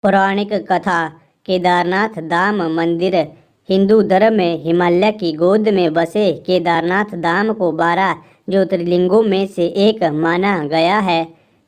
पौराणिक कथा। केदारनाथ धाम मंदिर। हिंदू धर्म में हिमालय की गोद में बसे केदारनाथ धाम को 12 ज्योतिर्लिंगों में से एक माना गया है।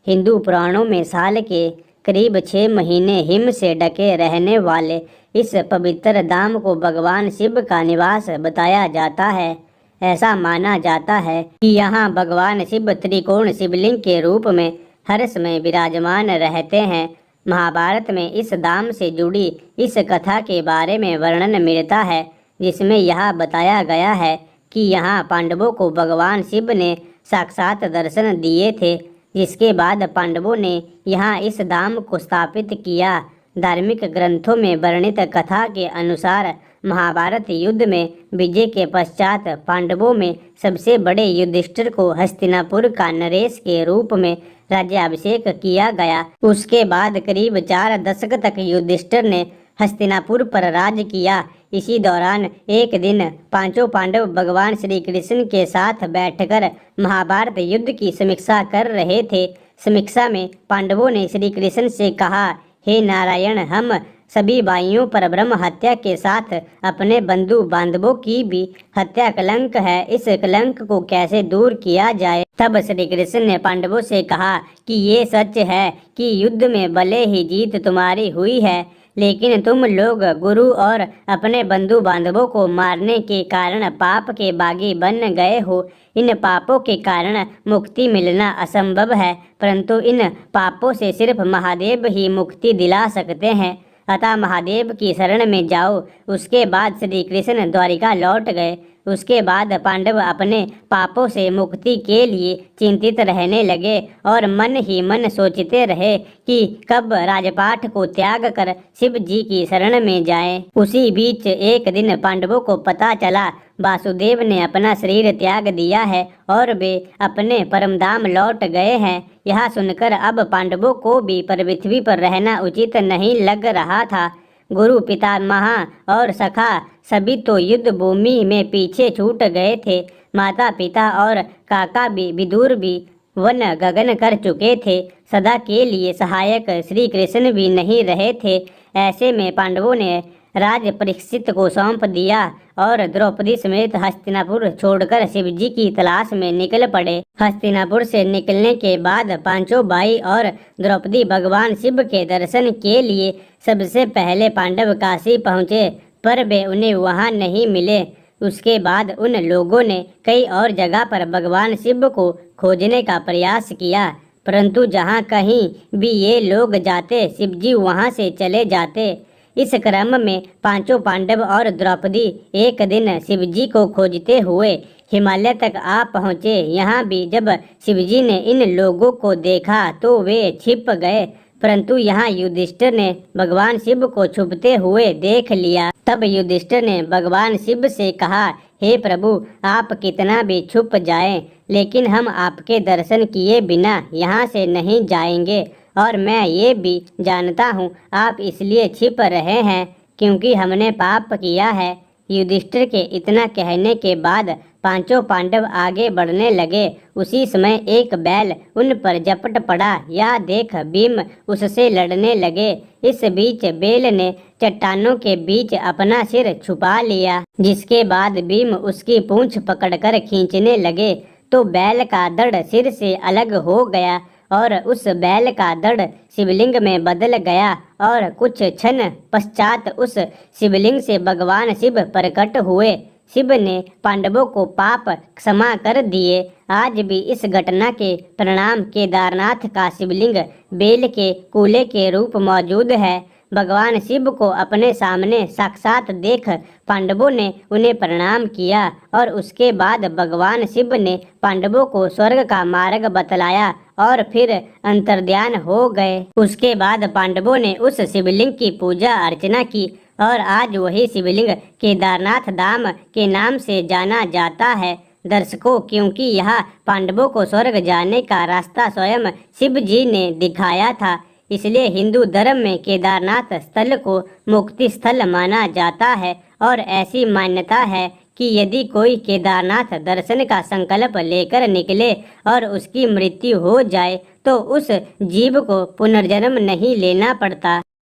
हिंदू पुराणों में साल के करीब 6 महीने हिम से ढके रहने वाले इस पवित्र धाम को भगवान शिव का निवास बताया जाता है। ऐसा माना जाता है कि यहाँ भगवान शिव त्रिकोण शिवलिंग के रूप में हर समय विराजमान रहते हैं। महाभारत में इस धाम से जुड़ी इस कथा के बारे में वर्णन मिलता है, जिसमें यह बताया गया है कि यहाँ पांडवों को भगवान शिव ने साक्षात दर्शन दिए थे, जिसके बाद पांडवों ने यहाँ इस धाम को स्थापित किया। धार्मिक ग्रंथों में वर्णित कथा के अनुसार महाभारत युद्ध में विजय के पश्चात पांडवों में सबसे बड़े युधिष्ठिर को हस्तिनापुर का नरेश के रूप में राज्याभिषेक किया गया। उसके बाद करीब 4 दशक तक युधिष्ठिर ने हस्तिनापुर पर राज किया। इसी दौरान एक दिन पांचों पांडव भगवान श्री कृष्ण के साथ बैठकर महाभारत युद्ध की समीक्षा कर रहे थे। समीक्षा में पांडवों ने श्री कृष्ण से कहा, हे नारायण, हम सभी भाइयों पर ब्रह्म हत्या के साथ अपने बंधु बांधवों की भी हत्या कलंक है। इस कलंक को कैसे दूर किया जाए? तब श्री कृष्ण ने पांडवों से कहा कि ये सच है कि युद्ध में भले ही जीत तुम्हारी हुई है, लेकिन तुम लोग गुरु और अपने बंधु बांधवों को मारने के कारण पाप के बागी बन गए हो। इन पापों के कारण मुक्ति मिलना असंभव है, परंतु इन पापों से सिर्फ महादेव ही मुक्ति दिला सकते हैं। अतः महादेव की शरण में जाओ। उसके बाद श्री कृष्ण द्वारिका लौट गए। उसके बाद पांडव अपने पापों से मुक्ति के लिए चिंतित रहने लगे और मन ही मन सोचते रहे कि कब राजपाट को त्याग कर शिव जी की शरण में जाएं। उसी बीच एक दिन पांडवों को पता चला वासुदेव ने अपना शरीर त्याग दिया है और वे अपने परमधाम लौट गए हैं। यह सुनकर अब पांडवों को भी पृथ्वी पर रहना उचित नहीं लग रहा था। गुरु, पितामह और सखा सभी तो युद्ध भूमि में पीछे छूट गए थे। माता पिता और काका भी विदुर भी वन गगन कर चुके थे। सदा के लिए सहायक श्री कृष्ण भी नहीं रहे थे। ऐसे में पांडवों ने राज परीक्षित को सौंप दिया और द्रौपदी समेत हस्तिनापुर छोड़कर शिवजी की तलाश में निकल पड़े। हस्तिनापुर से निकलने के बाद पांचों भाई और द्रौपदी भगवान शिव के दर्शन के लिए सबसे पहले पांडव काशी पहुँचे, पर वे उन्हें वहाँ नहीं मिले। उसके बाद उन लोगों ने कई और जगह पर भगवान शिव को खोजने का प्रयास किया, परंतु जहाँ कहीं भी ये लोग जाते शिवजी वहाँ से चले जाते। इस क्रम में पांचों पांडव और द्रौपदी एक दिन शिवजी को खोजते हुए हिमालय तक आ पहुँचे। यहाँ भी जब शिवजी ने इन लोगों को देखा तो वे छिप गए, परंतु यहाँ युधिष्ठिर ने भगवान शिव को छुपते हुए देख लिया। तब युधिष्ठिर ने भगवान शिव से कहा, हे प्रभु, आप कितना भी छुप जाएं, लेकिन हम आपके दर्शन किए बिना यहाँ से नहीं जाएंगे। और मैं ये भी जानता हूँ आप इसलिए छिप रहे हैं क्योंकि हमने पाप किया है। युधिष्ठिर के इतना कहने के बाद पांचों पांडव आगे बढ़ने लगे। उसी समय एक बैल उन पर झपट पड़ा। यह देख भीम उससे लड़ने लगे। इस बीच बैल ने चट्टानों के बीच अपना सिर छुपा लिया, जिसके बाद भीम उसकी पूंछ पकड़कर खींचने लगे तो बैल का धड़ सिर से अलग हो गया और उस बैल का धड़ शिवलिंग में बदल गया और कुछ क्षण पश्चात उस शिवलिंग से भगवान शिव प्रकट हुए। शिव ने पांडवों को पाप क्षमा कर दिए। आज भी इस घटना के परिणाम केदारनाथ का शिवलिंग बेल के कूले के रूप मौजूद है। भगवान शिव को अपने सामने साक्षात देख पांडवों ने उन्हें प्रणाम किया और उसके बाद भगवान शिव ने पांडवों को स्वर्ग का मार्ग बतलाया और फिर अंतर्ध्यान हो गए। उसके बाद पांडवों ने उस शिवलिंग की पूजा अर्चना की और आज वही शिवलिंग केदारनाथ धाम के नाम से जाना जाता है। दर्शकों, क्योंकि यह पांडवों को स्वर्ग जाने का रास्ता स्वयं शिव जी ने दिखाया था, इसलिए हिंदू धर्म में केदारनाथ स्थल को मुक्ति स्थल माना जाता है। और ऐसी मान्यता है कि यदि कोई केदारनाथ दर्शन का संकल्प लेकर निकले और उसकी मृत्यु हो जाए तो उस जीव को पुनर्जन्म नहीं लेना पड़ता।